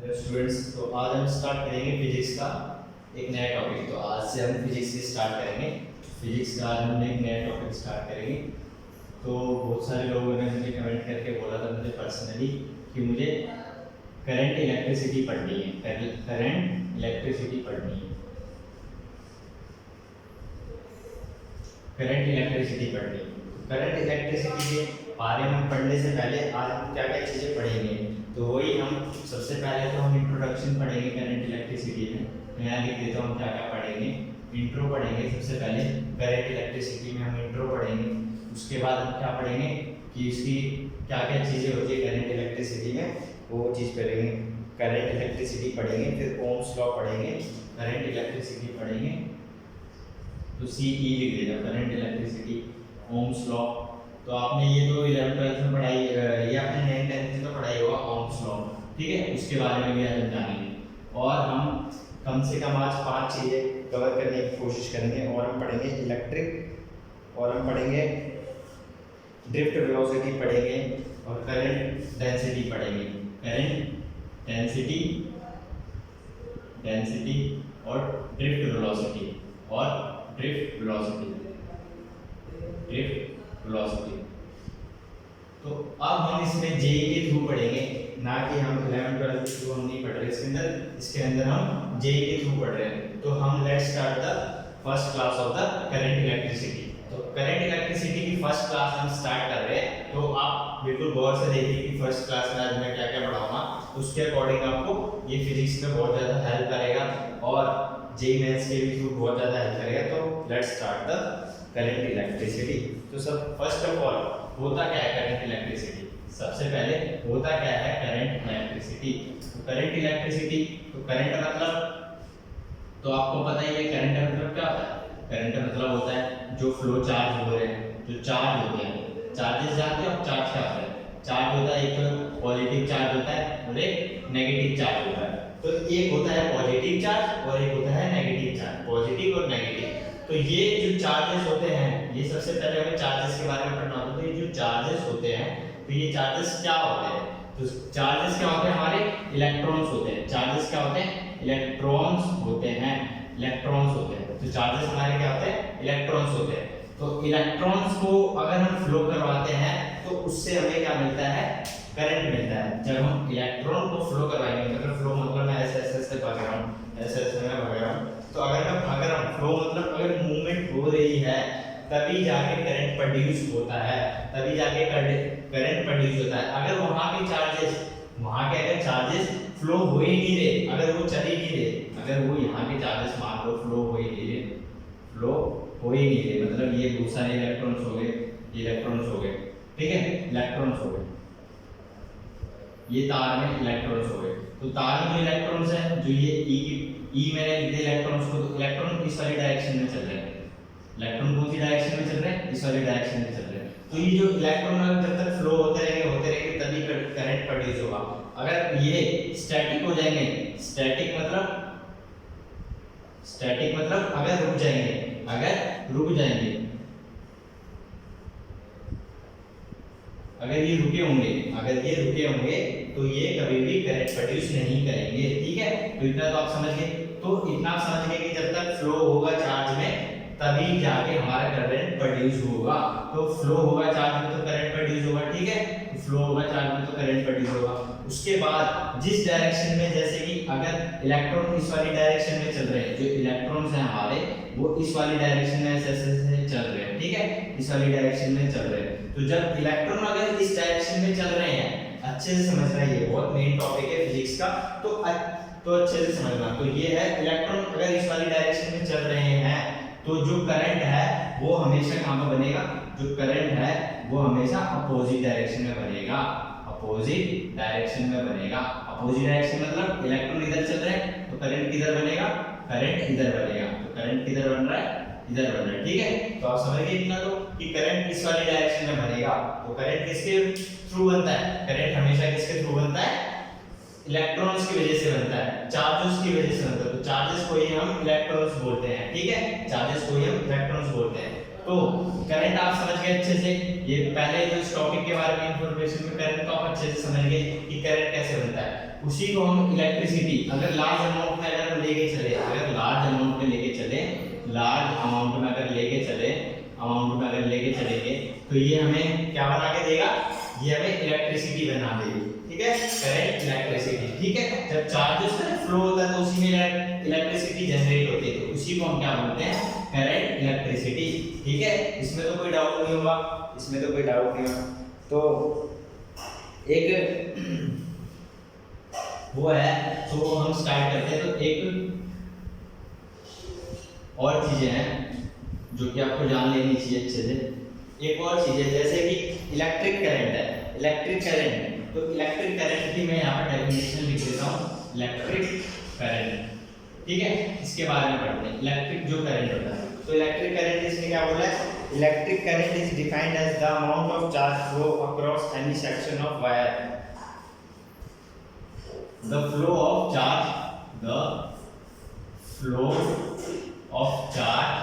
Students, तो आज हम स्टार्ट करेंगे फिजिक्स का एक नया टॉपिक। तो आज से हम फिजिक्स से स्टार्ट करेंगे। फिजिक्स का आज हम एक नया टॉपिक स्टार्ट करेंगे। तो बहुत सारे लोगों ने मुझे कमेंट करके बोला था मुझे पर्सनली कि मुझे करंट इलेक्ट्रिसिटी पढ़नी है, करंट इलेक्ट्रिसिटी पढ़नी है, करंट इलेक्ट्रिसिटी पढ़नी है। करंट इलेक्ट्रिसिटी के बारे में पढ़ने से पहले आज हम क्या क्या चीज़ें पढ़ेंगे, तो वही हम सबसे पहले तो हम इंट्रोडक्शन पढ़ेंगे करंट इलेक्ट्रिसिटी में। मैं यहाँ लिख देता हूँ क्या क्या पढ़ेंगे। इंट्रो पढ़ेंगे सबसे पहले, करंट इलेक्ट्रिसिटी में हम इंट्रो पढ़ेंगे। उसके बाद हम क्या पढ़ेंगे कि इसकी क्या क्या चीज़ें होती है करंट इलेक्ट्रिसिटी में, वो चीज़ पढ़ेंगे। करंट इलेक्ट्रिसिटी पढ़ेंगे, फिर ओम्स लॉ पढ़ेंगे, करंट इलेक्ट्रिसिटी पढ़ेंगे। तो CE लिख देगा, करंट इलेक्ट्रिसिटी, ओम्स लॉ। तो आपने ये तो 11th-12th में पढ़ाई, ये आपने 9th-10th में तो पढ़ाई होगा ओम्स लॉ, ठीक है। उसके बारे में भी आज हम जानेंगे और हम कम से कम आज 5 चीज़ें कवर करने की कोशिश करेंगे। और हम पढ़ेंगे इलेक्ट्रिक, और हम पढ़ेंगे ड्रिफ्ट वेलोसिटी पढ़ेंगे, और करंट डेंसिटी पढ़ेंगे। करंट डेंसिटी, डेंसिटी और ड्रिफ्ट वेलोसिटी, और ड्रिफ्ट वेलोसिटी, ड्रिफ्ट वेलोसिटी। तो अब हम इसमें जेई के थ्रू पढ़ेंगे, ना कि हम 11th-12th के थ्रू हम नहीं पढ़ रहे इसके अंदर हम जेई के थ्रू पढ़ रहे हैं। तो हम let's start the first class of the current electricity. तो करंट इलेक्ट्रिसिटी की फर्स्ट क्लास हम स्टार्ट कर रहे हैं। तो आप बिल्कुल गौर से देखिए कि फर्स्ट क्लास में आज मैं क्या क्या पढ़ाऊंगा, उसके अकॉर्डिंग आपको ये फिजिक्स में बहुत ज़्यादा हेल्प करेगा और जेई मेंस के भी थ्रू बहुत ज़्यादा हेल्प करेगा। तो let's start the current electricity. तो सब फर्स्ट ऑफ ऑल होता क्या है करंट इलेक्ट्रिसिटी, सबसे पहले होता क्या है करंट इलेक्ट्रिसिटी। तो करंट इलेक्ट्रिसिटी, तो करंट मतलब तो आपको पता ही है करंट मतलब क्या होता है। करंट मतलब होता है जो फ्लो चार्ज हो रहे हैं, जो चार्ज होते हैं, चार्जेस जानते हो। चार्ज क्या होता है, चार्ज होता है एक तो पॉजिटिव चार्ज होता है और एक नेगेटिव चार्ज होता है। तो एक होता है पॉजिटिव चार्ज और एक होता है नेगेटिव चार्ज, पॉजिटिव और नेगेटिव। तो ये जो चार्जेस होते हैं, ये सबसे पहले हमें चार्जेस के बारे में पढ़ना होता है। तो ये जो चार्जेस होते हैं, तो ये चार्जेस क्या होते हैं, तो चार्जेस क्या होते हैं, हमारे इलेक्ट्रॉन्स होते हैं। चार्जेस क्या होते हैं, इलेक्ट्रॉन्स होते हैं, इलेक्ट्रॉन्स होते हैं। तो चार्जेस हमारे क्या होते हैं, इलेक्ट्रॉन्स होते हैं। तो इलेक्ट्रॉन्स को अगर हम फ्लो करवाते हैं तो उससे हमें क्या मिलता है, करंट मिलता है। जब हम इलेक्ट्रॉन को फ्लो करवाएंगे, मतलब फ्लो मतलब मैं ऐसे ऐसे ऐसे भाग रहा हूँ, ऐसे ऐसे मैं भाग रहा हूँ। तो अगर मैं भाग रहा हूँ, फ्लो मतलब अगर मूवमेंट हो रही है तभी जाके करंट प्रोड्यूस होता है, तभी जाके करंट प्रोड्यूस होता है। अगर वहाँ के चार्जेस, वहाँ के अगर चार्जेस फ्लो हो ही नहीं रहे, अगर वो चल ही नहीं रहे, अगर वो यहाँ के चार्जेस मान लो फ्लो हो ही नहीं रहे, फ्लो हो ही नहीं रहे, मतलब ये बहुत सारे इलेक्ट्रॉन्स हो गए, इलेक्ट्रॉन्स हो गए, ठीक है, इलेक्ट्रॉन्स हो गए, ये तार में इलेक्ट्रॉन्स हो गए। तो तार में जो इलेक्ट्रॉन्स हैं, जो ये ई मैंने लिख दिया इलेक्ट्रॉन्स को, तो इलेक्ट्रॉन इस वाली डायरेक्शन में चल रहे हैं। इलेक्ट्रॉन कौन सी डायरेक्शन में चल रहे हैं, इस वाली डायरेक्शन में चल रहे हैं। तो ये जो इलेक्ट्रॉन जब तक फ्लो होते रहेंगे तभी करंट प्रोड्यूस होगा। अगर ये स्टैटिक हो जाएंगे, स्टैटिक मतलब अगर रुक जाएंगे, अगर रुक जाएंगे, अगर ये रुके होंगे, अगर ये रुके होंगे तो ये कभी भी करंट प्रोड्यूस नहीं करेंगे, ठीक है। तो इतना तो आप समझ गए। तो इतना आप समझ गए कि जब तक फ्लो होगा चार्ज में तभी जाके हमारा करंट प्रोड्यूस होगा। तो फ्लो होगा चार्ज में तो करंट प्रोड्यूस होगा, ठीक है। तो फ्लो होगा चार्ज में तो करंट प्रोड्यूस होगा। उसके बाद जिस डायरेक्शन में, जैसे कि अगर इलेक्ट्रॉन इस वाली डायरेक्शन में चल रहे हैं, जो इलेक्ट्रॉन्स हैं हमारे वो इस वाली डायरेक्शन में ऐसे ऐसे चल रहे हैं, ठीक है, इस वाली डायरेक्शन में चल रहे हैं। तो जब इलेक्ट्रॉन अगर इस डायरेक्शन में चल रहे हैं, अच्छे से समझना, ये बहुत मेन टॉपिक है फिजिक्स का, तो अच्छे से समझना। तो ये है इलेक्ट्रॉन अगर इस वाली डायरेक्शन में चल रहे हैं तो जो करंट है वो हमेशा कहाँ पर बनेगा, जो करंट है वो हमेशा अपोजिट डायरेक्शन में बनेगा, अपोजिट डायरेक्शन में बनेगा। अपोजिट डायरेक्शन मतलब इलेक्ट्रॉन इधर चल रहे हैं तो करंट किधर बनेगा, करंट इधर बनेगा। तो करंट किधर बन रहा है, इधर बन रहा है, ठीक है। तो आप समझ गए इतना तो कि करंट इस वाली डायरेक्शन में बनेगा। तो करंट किसके थ्रू बनता है, करंट हमेशा किसके थ्रू बनता है, इलेक्ट्रॉन्स की वजह से बनता है, चार्जेस की वजह से बनता है। तो चार्जेस को ही हम इलेक्ट्रॉन्स बोलते हैं, ठीक है, चार्जेस को ही हम इलेक्ट्रॉन्स बोलते हैं। तो करंट आप समझ गए अच्छे से, ये पहले जो इस टॉपिक के बारे में इंफॉर्मेशन में करंट को आप अच्छे से समझ गए कि करंट कैसे बनता है। उसी को हम इलेक्ट्रिसिटी अगर लार्ज अमाउंट में अगर लेके चले, अगर लार्ज अमाउंट में लेके चले, लार्ज अमाउंट में अगर लेके चले, अमाउंट में अगर लेके चलेंगे तो ये हमें क्या बना के देगा, ये हमें इलेक्ट्रिसिटी बना देगी, ठीक है, करंट इलेक्ट्रिसिटी, ठीक है। जब चार्जेस में फ्लो होता है तो उसी में इलेक्ट्रिसिटी जनरेट होती है, तो उसी को हम क्या बोलते हैं, करंट इलेक्ट्रिसिटी, ठीक है। इसमें तो कोई डाउट नहीं होगा, इसमें तो कोई डाउट नहीं होगा। तो एक वो है, तो हम स्टार्ट करते हैं। तो एक और चीजें हैं जो कि आपको जान लेनी चाहिए अच्छे से। एक और चीज है जैसे कि इलेक्ट्रिक करंट है, इलेक्ट्रिक करंट, तो इलेक्ट्रिक करंट की मैं यहाँ पर डेफिनेशन लिख देता हूँ, इलेक्ट्रिक करंट, ठीक है। इसके बारे में पढ़ते हैं, इलेक्ट्रिक जो करंट होता है। तो इलेक्ट्रिक करंट इसने क्या बोला है, electric current is defined as the amount of charge flow across any section of wire, the flow of charge, the flow of charge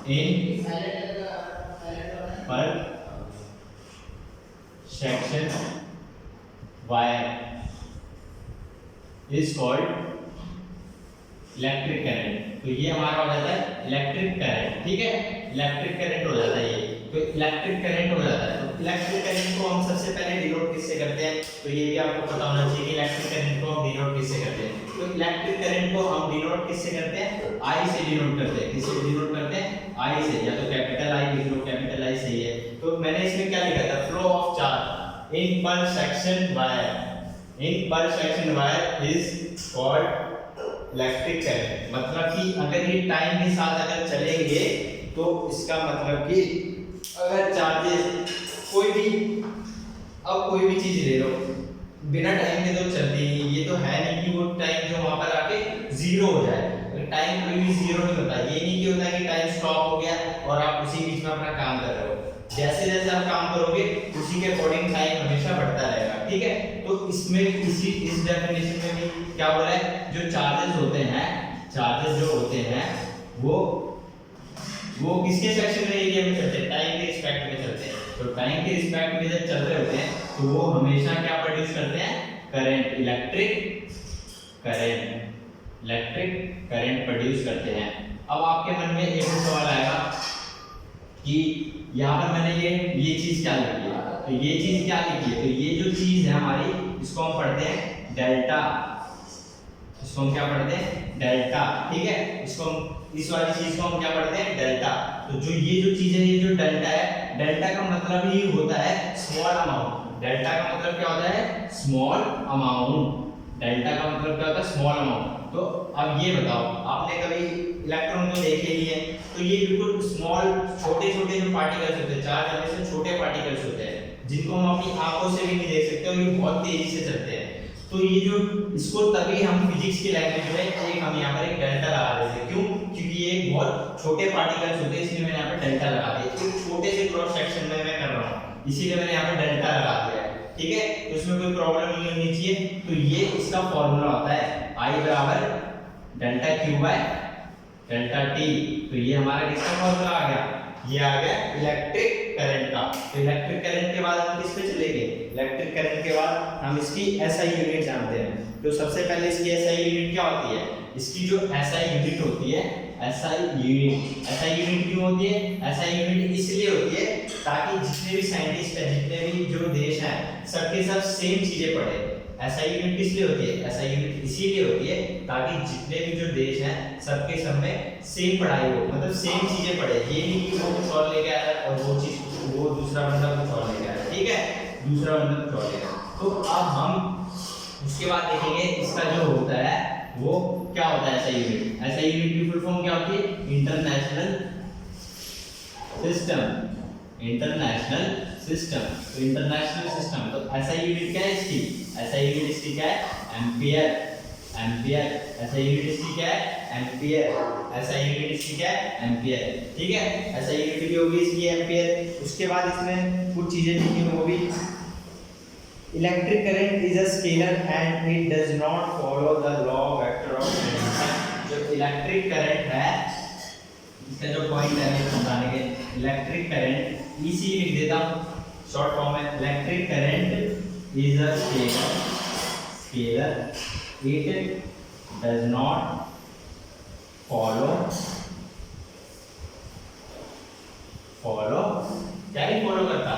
in per section wire is called electric current. तो ये हमारा हो जाता है electric current, ठीक है, electric current हो जाता है ये, तो इलेक्ट्रिक करंट हो जाता है। तो इलेक्ट्रिक करंट को हम सबसे पहले डिनोट किससे करते हैं, तो ये भी आपको पता होना चाहिए कि इलेक्ट्रिक करंट को हम डिनोट किससे करते हैं। तो इलेक्ट्रिक करंट को हम डिनोट किससे करते हैं, आई से डिनोट करते हैं। किससे डिनोट करते हैं, आई से, या तो कैपिटल आई लिख लो, कैपिटल आई सही है। तो मैंने इसमें क्या लिखा था, फ्लो ऑफ चार्ज इन पर सेक्शन वायर, इन पर section wire is called electric current. मतलब कि अगर ये टाइम के साथ अगर चलेंगे तो इसका मतलब कि अगर चार्जेस कोई भी, अब कोई भी चीज ले लो, बिना टाइम के तो चलती नहीं, ये तो है नहीं कि वो टाइम जो वहां पर आके जीरो हो जाए। टाइम कोई भी जीरो नहीं होता, ये नहीं कि होता कि टाइम स्टॉप हो गया और आप उसी बीच में अपना काम कर रहे हो। जैसे जैसे आप काम करोगे उसी के अकॉर्डिंग टाइम हमेशा बढ़ता रहेगा, ठीक है। तो इसमें इस डेफिनेशन में भी क्या बोला है, जो चार्जेस होते हैं, चार्जेस जो होते हैं वो किसके सेक्शन में, एरिया में चलते हैं, टाइम के रिस्पेक्ट में चलते हैं। तो टाइम के रिस्पेक्ट में जब चल रहे होते हैं तो वो हमेशा क्या प्रोड्यूस करते हैं, current, electric current, electric current produce करते हैं। अब आपके मन में एक सवाल आएगा कि यहाँ पर मैंने ये चीज क्या लिखी है, तो ये चीज क्या लिखी है, तो ये जो चीज है हमारी, इसको हम पढ़ते हैं डेल्टा, इसको हम क्या पढ़ते हैं, डेल्टा, ठीक है। इसको हम, इस वाली चीज को हम क्या पढ़ते हैं, डेल्टा। तो जो ये जो चीज है, ये जो डेल्टा है, डेल्टा का मतलब ही होता है स्मॉल अमाउंट। डेल्टा का मतलब क्या होता है, स्मॉल अमाउंट। डेल्टा का मतलब क्या होता है, स्मॉल अमाउंट। तो अब ये बताओ, आपने कभी इलेक्ट्रॉन को देखे नहीं है, तो ये बिल्कुल स्मॉल, छोटे छोटे जो पार्टिकल्स होते हैं, चार्ज वाले से छोटे पार्टिकल्स होते हैं, जिनको हम अपनी आंखों से भी नहीं देख सकते और ये बहुत तेजी से चलते हैं। तो ये जो, इसको तभी हम फिजिक्स की लैंग्वेज में एक, हम यहाँ पर एक डेल्टा लगा देते हैं। क्यों, क्योंकि ये बहुत छोटे पार्टिकल्स होते हैं, इसलिए मैंने यहाँ पर डेल्टा लगा दिया। एक छोटे से क्रॉस सेक्शन में मैं कर रहा हूँ, इसीलिए मैंने यहाँ पर डेल्टा लगा दिया है, ठीक है। तो इसमें कोई प्रॉब्लम नहीं होनी चाहिए। तो ये इसका फॉर्मूला होता है I बराबर delta Q by delta T. तो ये हमारा किसका फॉर्मूला आ गया, ये आ गया इलेक्ट्रिक करंट का। तो इलेक्ट्रिक करंट के बाद हम किस पे चलेंगे, इलेक्ट्रिक करंट के बाद हम इसकी एसआई यूनिट जानते हैं। तो सबसे पहले इसकी एसआई यूनिट क्या होती है, इसकी जो एसआई यूनिट होती है, एसआई यूनिट क्यों होती है, एसआई यूनिट इसलिए होती है ताकि जितने भी साइंटिस्ट हैं, जितने भी जो देश हैं, सबके सब सेम चीजें पढ़े। एसआई यूनिट किस लिए होती है, एसआई यूनिट इसीलिए होती है ताकि जितने भी जो देश हैं, सबके सब में सेम पढ़ाई हो, मतलब सेम चीजें पढ़े। ये नहीं कि वो कुछ और लेके आया और वो चीज, वो दूसरा बंदा कुछ और लेके आया, ठीक है, दूसरा बंदा कुछ और लेके आया। तो अब हम उसके बाद देखेंगे इसका जो होता है वो क्या होता है, एसआई यूनिट। एसआई यूनिट की फुल फॉर्म क्या होती है, इंटरनेशनल सिस्टम, इंटरनेशनल सिस्टम। तो इंटरनेशनल सिस्टम, तो एसआई यूनिट क्या है इसकी, एसआई यूनिट इसकी क्या है, एम्पियर, एम्पियर। एसआई यूनिट इसकी क्या है, एम्पियर, एसआई यूनिट इसकी क्या है, एम्पियर, ठीक है। एसआई यूनिट भी होगी इसकी एम्पियर। उसके बाद इसमें कुछ चीजें लिखी वो भी, electric current is a scalar and it does not follow the law vector of motion. जो इलेक्ट्रिक करंट है इसका जो पॉइंट है ये समझाने के, इलेक्ट्रिक करंट इसी लिख देता हूँ शॉर्ट फॉर्म में, electric current is a scalar, it does not follow क्या नहीं फॉलो करता,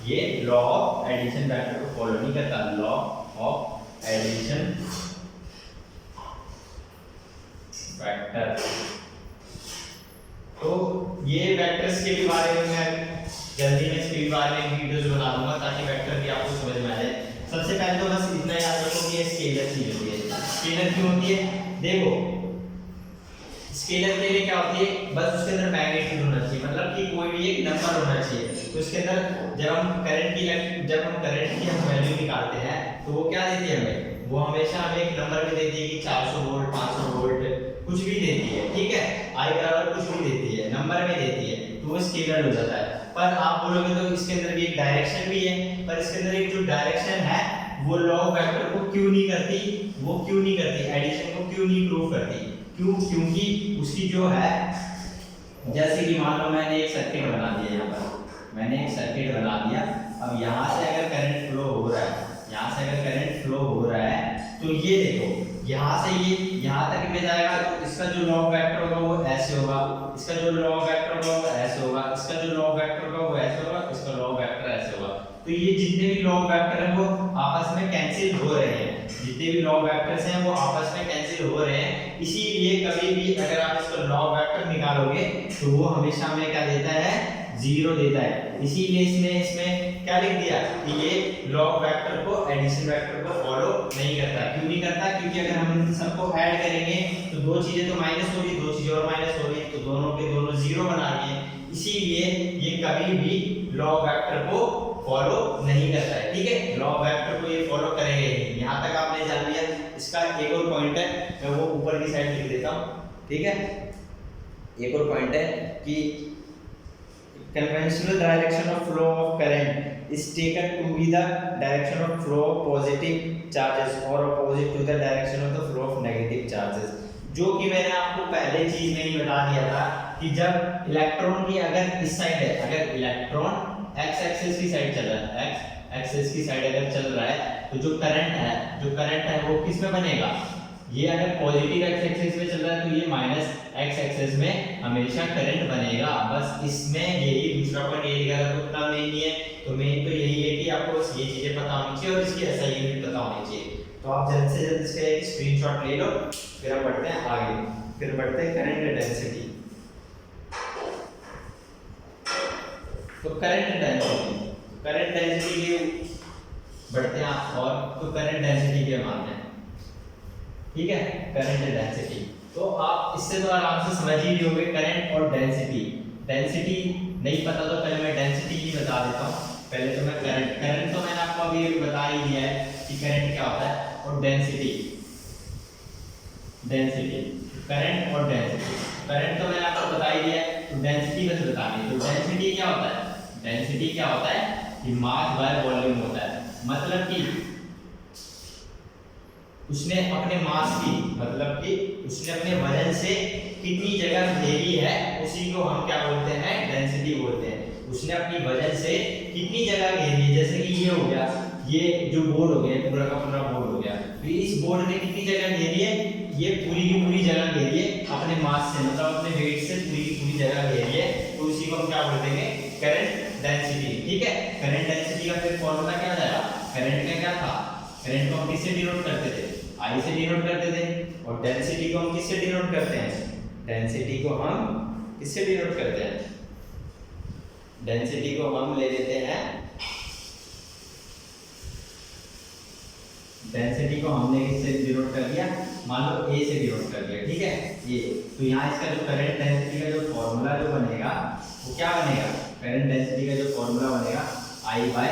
ये लॉ ऑफ एडिशन फैक्टर को फॉलो नहीं करता, लॉ ऑफ एडिशन फैक्टर। तो ये वेक्टर्स के भी बारे में मैं जल्दी में इसके भी बारे में वीडियोस बना दूंगा ताकि वेक्टर भी आपको समझ में आ जाए। सबसे पहले तो बस इतना याद रखो कि ये स्केलर चीज होती है। स्केलर क्यों होती है? देखो स्केलर के लिए क्या होती है, बस उसके अंदर मैग्नीट्यूड होना चाहिए, मतलब कि कोई भी एक नंबर होना चाहिए। तो उसके अंदर जब हम करंट की हम वैल्यू निकालते हैं तो वो क्या देती है हमें, वो हमेशा हमें एक नंबर भी देती है कि 400 वोल्ट 500 वोल्ट कुछ भी देती है, ठीक है, आई बराबर कुछ भी देती है, नंबर में देती है, तो वो स्केलर हो जाता है। पर आप बोलोगे तो इसके अंदर भी एक डायरेक्शन भी है, पर इसके अंदर एक जो डायरेक्शन है वो लॉ ऑफ वेक्टर को क्यों नहीं करती, एडिशन को क्यों नहीं प्रूव करती, क्यों? क्योंकि उसकी जो है, जैसे कि मान लो मैंने एक सर्किट बना दिया, यहाँ पर मैंने एक सर्किट बना दिया। अब यहाँ से अगर करंट फ्लो हो रहा है, तो ये देखो यहाँ से ये यहाँ तक में जाएगा, तो इसका जो लॉ ऑफ वेक्टर होगा वो ऐसे होगा, इसका जो लॉ ऑफ वेक्टर होगा वो ऐसे होगा, इसका जो लॉ ऑफ वेक्टर होगा वो ऐसे होगा, इसका लॉ ऑफ वेक्टर ऐसे होगा। तो ये जितने भी लॉ ऑफ वेक्टर हैं वो आपस में कैंसिल हो रहे हैं, जितने भी लॉ ऑफ वेक्टर्स हैं वो आपस में कैंसिल हो रहे हैं। इसीलिए कभी भी अगर आप इसका लॉ ऑफ वेक्टर निकालोगे तो वो हमेशा हमें क्या देता है, 0 देता है। इसीलिए इसमें क्या लिख दिया कि ये लॉ ऑफ वेक्टर को एडिशन वेक्टर को फॉलो नहीं करता। क्यों नहीं करता? क्योंकि अगर हम इन सबको ऐड करेंगे तो दो चीजें तो माइनस होगी, दो चीजें और माइनस होगी, तो दोनों के दोनों 0 बना रही है। इसीलिए ये कभी भी लॉ ऑफ वेक्टर को फॉलो नहीं करता है, ठीक है, लॉ ऑफ वेक्टर को ये फॉलो करेगा नहीं। यहाँ तक आपने जान लिया। इसका एक और पॉइंट है, मैं वो ऊपर की साइड लिख देता हूँ, ठीक है। एक और पॉइंट है कि conventional direction of flow of current is taken to be the direction of flow of positive charges or opposite to the direction of the flow of negative charges। जो कि मैंने आपको पहले चीज में ही बता दिया था कि जब इलेक्ट्रॉन की अगर इस साइड है, अगर इलेक्ट्रॉन x एक्सिस की साइड चल रहा है, x एक्सिस की साइड अगर चल रहा है, तो जो करंट है वो किस में बनेगा, ये अगर पॉजिटिव x एक्सिस में चल रहा है तो ये माइनस x एक्सिस में हमेशा करंट बनेगा। बस इसमें यही दूसरा पॉइंट ये लिखा था, तो उतना मेन नहीं है। तो मेन तो यही है कि आपको बस ये चीजें पता होनी चाहिए और इसकी SI यूनिट पता होनी चाहिए। तो आप जल्द से जल्द इसका एक स्क्रीनशॉट ले लो, फिर हम बढ़ते हैं आगे, फिर बढ़ते हैं करंट डेंसिटी। तो करंट डेंसिटी के बढ़ते हैं आप, और तो करंट डेंसिटी के मानते हैं, ठीक है, करंट डेंसिटी। तो आप इससे तो आराम से समझ ही नहीं होगे करंट और डेंसिटी नहीं पता तो पहले मैं डेंसिटी ही बता देता हूँ। पहले तो मैं करंट तो मैंने आपको अभी बता ही दिया है कि करंट क्या होता है, और डेंसिटी करंट और डेंसिटी। करंट तो मैंने आपको बता ही दिया है, तो डेंसिटी बस बतानी है। तो डेंसिटी क्या होता है कि मास बाय वॉल्यूम होता है, मतलब कि उसने अपने मास की, मतलब कि उसने अपने वजन से कितनी जगह घेरी है, उसी को हम क्या बोलते हैं, डेंसिटी बोलते हैं। उसने अपनी वजन से कितनी जगह घेरी है, जैसे कि ये हो गया, ये जो बोर्ड हो गया, पूरा का पूरा बोर्ड हो गया, तो इस बोर्ड ने कितनी जगह घेरी है, ये पूरी की पूरी जगह घेरी है अपने मास से, मतलब अपने वेट से पूरी की पूरी जगह घेरी है। तो उसी को हम क्या बोलते हैं, करंट डेंसिटी, ठीक है। करंट डेंसिटी का फिर फॉर्मूला क्या जाएगा, करंट का क्या था, करंट को हम किससे डिनोट करते थे, I से डिनोट करते थे, और डेंसिटी को हम किससे डिनोट करते हैं, डेंसिटी को हम किससे डिनोट करते हैं, डेंसिटी को हम ले लेते हैं, डेंसिटी को हमने किससे डिनोट कर दिया, मान लो A से डिनोट कर दिया, ठीक है, ये। तो यहाँ इसका जो करंट डेंसिटी का जो फॉर्मूला जो बनेगा वो क्या बनेगा, करंट डेंसिटी का जो फॉर्मूला बनेगा I/A,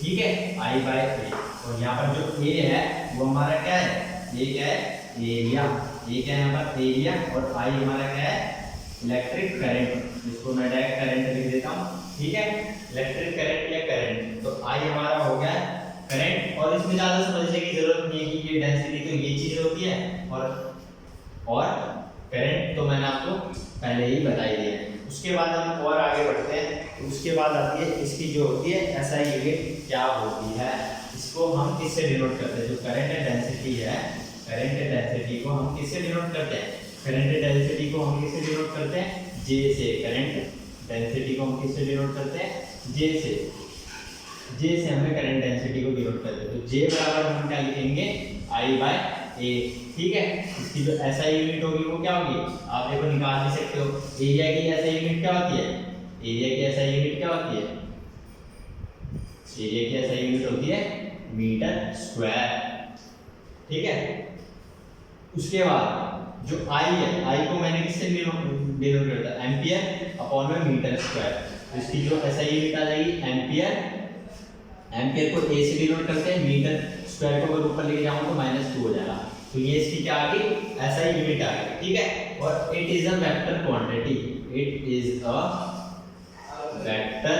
ठीक है, I/A। और यहाँ पर जो A है वो हमारा क्या है, ये क्या है, एरिया, ये क्या है यहाँ पर एरिया, और I हमारा क्या है, इलेक्ट्रिक करंट, जिसको मैं डायरेक्ट करंट लिख देता हूँ, ठीक है, इलेक्ट्रिक करंट या करंट। तो I हमारा हो गया करंट, और इसमें ज़्यादा समझने की जरूरत नहीं है कि ये डेंसिटी तो ये चीज़ होती है, और करंट तो मैंने आपको पहले ही बता ही दिया है। उसके बाद हम और आगे बढ़ते हैं। तो उसके बाद आती है इसकी जो होती है एसआई यूनिट क्या होती है। इसको हम किससे डिनोट करते हैं, जो करंट डेंसिटी है, करंट डेंसिटी को हम किससे डिनोट करते हैं, करंट डेंसिटी को हम किससे डिनोट करते हैं, जे से। करंट डेंसिटी को हम किससे डिनोट करते हैं, जे से। जे से हमें करंट डेंसिटी को डिनोट करते हैं। तो जे बराबर हम क्या लिखेंगे, आई बाय ए। ठीक है, इसकी जो एसआई यूनिट होगी वो क्या होगी, आप देखो निकाल भी सकते हो। एरिया की एसआई यूनिट क्या होती है, एरिया की एसआई यूनिट क्या होती है, एरिया की एसआई यूनिट होती है मीटर स्क्वायर। ठीक है, उसके बाद जो आई है, आई को मैंने किससे डिनोट करता है, एम्पियर अपॉन में मीटर स्क्वायर। तो इसकी जो एसआई यूनिट आ जाएगी एम्पियर, एम्पियर को ए से डिनोट करते हैं, मीटर स्क्वायर को अगर ऊपर लेके जाऊं तो -2 हो जाएगा। तो ये इसकी क्या आ गई, एसआई यूनिट आ गई। ठीक है, और it is a vector quantity, it is a vector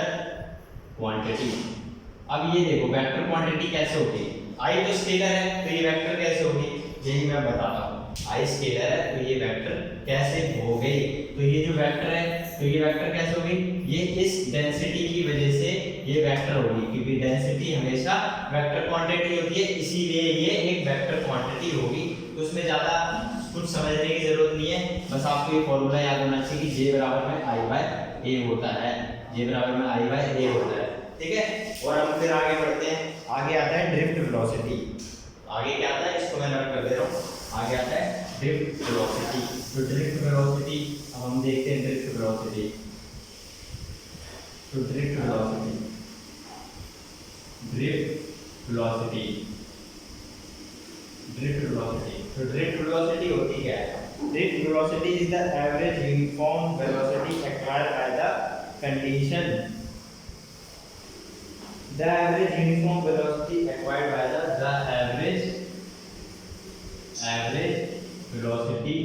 quantity. अब ये देखो वेक्टर क्वांटिटी कैसे होगी, आई तो स्केलर है तो ये वेक्टर कैसे होगी, यही मैं बताता हूँ। आई स्केलर है तो ये वेक्टर कैसे हो गई, तो ये जो वेक्टर है तो ये वेक्टर कैसे होगी, ये इस डेंसिटी की वजह से ये वेक्टर होगी, क्योंकि डेंसिटी हमेशा वेक्टर क्वांटिटी होती है, इसीलिए ये एक वेक्टर क्वांटिटी होगी। तो उसमें ज़्यादा कुछ समझने की जरूरत नहीं है, बस आपको ये फॉर्मूला याद होना चाहिए कि जे बराबर में आई बाय ए होता है, जे बराबर में आई बाय ए होता है। ठीक है, और हम फिर आगे बढ़ते हैं। आगे आता है ड्रिफ्ट वेलोसिटी। आगे क्या आता है, इसको मैं नोट कर दे रहा हूँ। आगे आता है ड्रिफ्ट वेलोसिटी। तो ड्रिफ्ट वेलोसिटी अब हम देखते हैं, ड्रिफ्ट वेलोसिटी। तो drift velocity, drift velocity, drift velocity. तो ड्रिफ्ट वेलोसिटी होती क्या है, drift velocity is the average uniform velocity acquired by the condition, the average uniform velocity acquired by the average velocity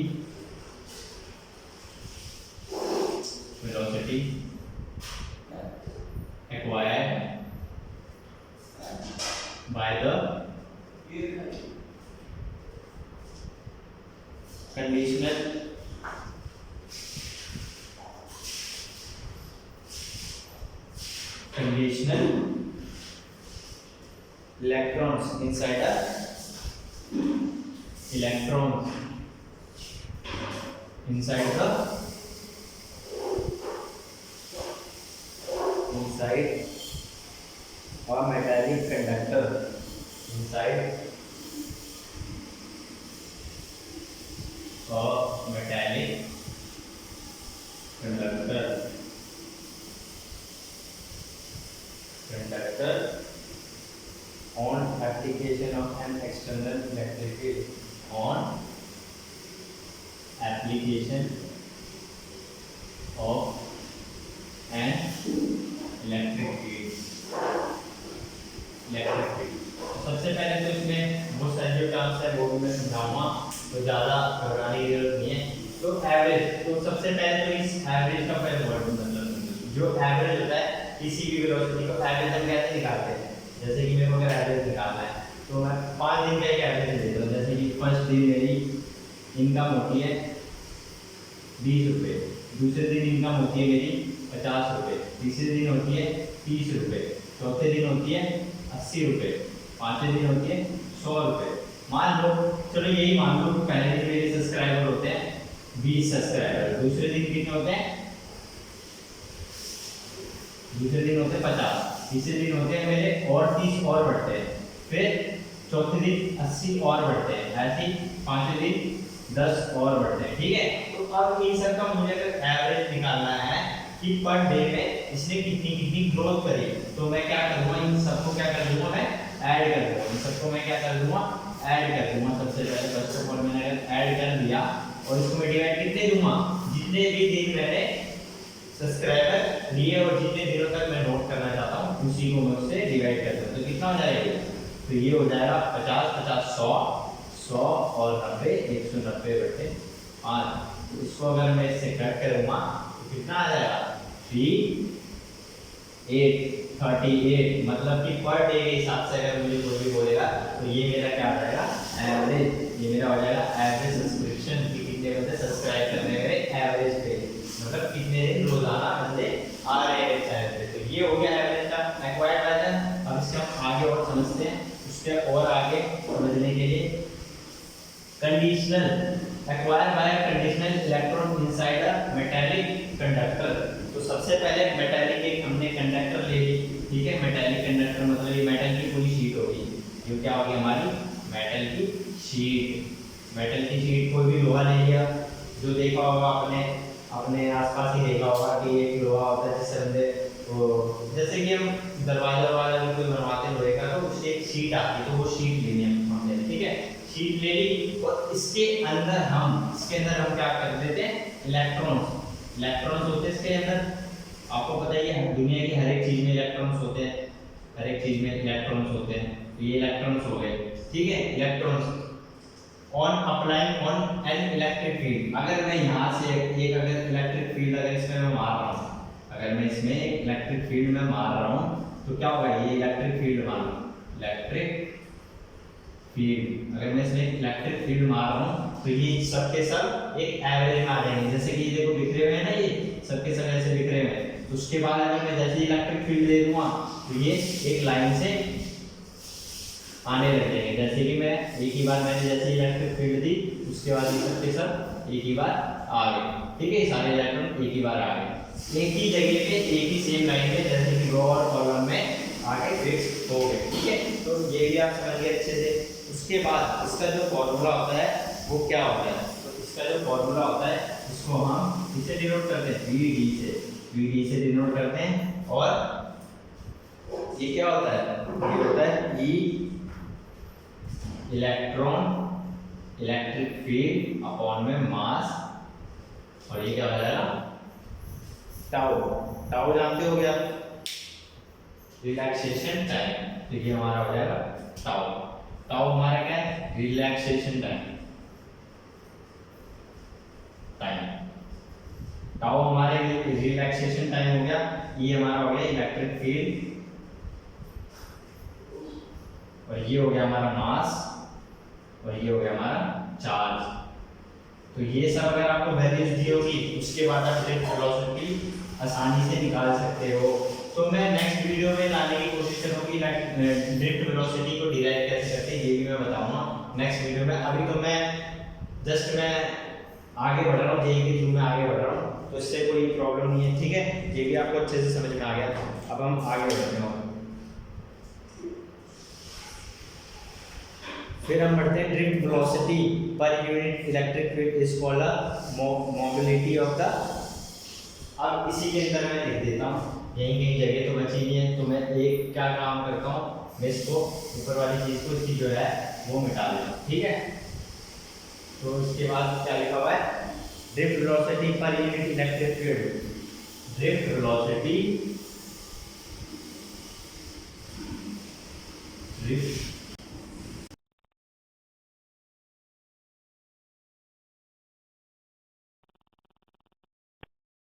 acquired by the conditional electrons inside the electrons inside the inside a metallic conductor, inside a metallic conductor on application of an external electric field, on application of an electric field, सबसे पहले तो इसमें बहुत सारे जो terms है वो भी मैं समझाऊंगा, तो ज़्यादा घबराने की जरूरत नहीं है। तो एवरेज, तो सबसे पहले तो इस एवरेज का पहले वर्ड मतलब जो एवरेज होता है किसी भी वेलोसिटी को एवरेज हम कैसे निकालते हैं, जैसे कि मेरे को अगर एवरेज निकालना है तो मैं 5 दिन का एक एवरेज लेता हूँ। जैसे कि फर्स्ट दिन मेरी इनकम होती है 20 रुपये, दूसरे दिन इनकम होती है मेरी 50 रुपये, तीसरे दिन होती है 30 रुपये, चौथे दिन होती है 80 रुपये, पाँचवें दिन होती है 100 रुपये। मान लो, चलो यही मान लो पहले दिन मेरे सब्सक्राइबर होते हैं 20 सब्सक्राइबर, दूसरे दिन कितने होते हैं, दूसरे दिन होते हैं 50, तीसरे दिन होते हैं मेरे और 30 और बढ़ते हैं, फिर चौथे दिन 80 और बढ़ते हैं, ऐसे ही पांचवें दिन 10 और बढ़ते हैं। ठीक है, तो अब इन सब का मुझे अगर एवरेज निकालना है कि पर डे में इसने कितनी कितनी ग्रोथ करी, तो मैं क्या करूँगा, इन सबको क्या कर दूंगा, मैं ऐड कर दूंगा, इन सबको मैं क्या कर दूंगा, ऐड कर दूंगा। सबसे पहले फर्स्ट ऑफ ऑल मैंने अगर ऐड कर दिया और इसको मैं डिवाइड कितने दूंगा, जितने भी दिन मैंने सब्सक्राइबर लिए और जितने दिनों तक मैं नोट करना चाहता हूँ उसी को मैं उससे डिवाइड कर दूँ। तो कितना हो जाएगा, तो ये हो जाएगा 50 50 100 100 और 90 190/5। तो इसको अगर मैं इससे कट करूँगा तो कितना आ जाएगा 38, मतलब कि पर डे के हिसाब से अगर मुझे कोई भी बोलेगा तो ये मेरा क्या आ जाएगा एवरेज, ये मेरा हो जाएगा एवरेज सब्सक्रिप्शन की कितने बंदे सब्सक्राइब करने गए एवरेज पे। मतलब कितने दिन रोजाना बंदे आ रहे हैं वेबसाइट पे। तो ये हो गया एवरेज का एक्वायर्ड बाय द। अब इससे हम आगे और समझते हैं, उसके और आगे समझने के लिए conditional acquire bye conditional electron inside a metallic conductor. तो सबसे पहले मेटालिक एक हमने कंडक्टर ले ली, ठीक है। मेटालिक कंडक्टर मतलब ये मेटल की पूरी शीट होगी, ये क्या होगी हमारी मेटल की शीट। मेटल की शीट कोई भी लोहा ले लिया, जो देखा होगा आपने अपने आसपास ही देखा होगा कि एक लोहा होता है जिससे बंदे वो जैसे कि हम दरवाजा वाला भी कोई बनवाते लोहे का, तो उससे एक शीट आती है, तो वो शीट लेनी है हमने, ठीक है। शीट ले ली और इसके अंदर हम क्या कर देते हैं, इलेक्ट्रॉन्स होते हैं इसके अंदर। आपको पता ही है दुनिया की हर एक चीज में इलेक्ट्रॉन्स होते हैं, हर एक चीज में इलेक्ट्रॉन्स होते हैं। तो ये इलेक्ट्रॉन्स हो गए, ठीक है। Electrons on applying on an electric field, अगर मैं यहाँ से एक अगर इलेक्ट्रिक फील्ड अगर इसमें मैं मार रहा हूँ, अगर मैं इसमें एक इलेक्ट्रिक फील्ड में मार रहा हूँ तो क्या होगा, ये इलेक्ट्रिक फील्ड मान लो, इलेक्ट्रिक फील्ड अगर मैं इसमें इलेक्ट्रिक फील्ड मार रहा हूँ तो ये सबके सब एक एवरेज में आ जाएंगे। जैसे कि ये देखो बिखरे हुए हैं ना, ये सबके सब ऐसे बिखरे हुए हैं। तो उसके बाद अगर मैं जैसे इलेक्ट्रिक फील्ड दे दूंगा तो ये एक लाइन से आने लग जाएंगे। जैसे कि मैं एक ही बार मैंने जैसे इलेक्ट्रिक फील्ड दी, उसके बाद ये सबके सब एक ही बार आ गए, ठीक है। सारे इलेक्ट्रॉन एक ही बार आ गए एक ही जगह पे, एक ही सेम लाइन में, जैसे कि रो और कॉलम में आगे फिक्स हो गए, ठीक है। तो ये भी आप समझ गए अच्छे से। उसके बाद इसका जो फॉर्मूला होता है वो क्या होता है, तो इसका जो फॉर्मूला होता है इसको हम इसे डिनोट करते हैं VD से डिनोट करते हैं। और ये क्या होता है, ये होता है E electron electric field upon में मास, और ये क्या हो जाएगा टाउ जानते हो क्या, रिलैक्सेशन टाइम। तो ये हमारा हो जाएगा टाउ हमारा क्या है, रिलैक्सेशन टाइम। टाउ हमारे रिलैक्सेशन टाइम हो गया। ये हमारा हो गया इलेक्ट्रिक फील्ड, और ये हो गया हमारा मास, और ये हो गया हमारा चार्ज। तो ये सब अगर आपको वैल्यूज दी होगी उसके बाद आप ड्रिफ्ट वेलोसिटी आसानी से निकाल सकते हो। तो मैं नेक्स्ट वीडियो में लाने की कोशिश करूंगी ड्रिफ्ट वेलोसिटी को डिराइव कैसे करते हैं, ये भी मैं बताऊंगा नेक्स्ट वीडियो में। अभी तो मैं आगे बढ़ रहा हूँ, जेईई के थ्रू में आगे बढ़ रहा हूँ, तो इससे कोई प्रॉब्लम नहीं है, ठीक है। ये भी आपको अच्छे से समझ में आ गया। अब हम आगे बढ़ते हैं, फिर हम बढ़ते हैं drift velocity per unit electric field is called mobility of the. अब इसी के अंदर मैं लिख देता हूँ, यहीं कहीं जगह तो बची नहीं है, तो मैं एक क्या काम करता हूँ, मैं इसको ऊपर वाली चीज़ को इसकी जो है वो मिटा देता हूँ, ठीक है। तो इसके बाद क्या लिखा हुआ है, drift velocity per unit electric field, drift velocity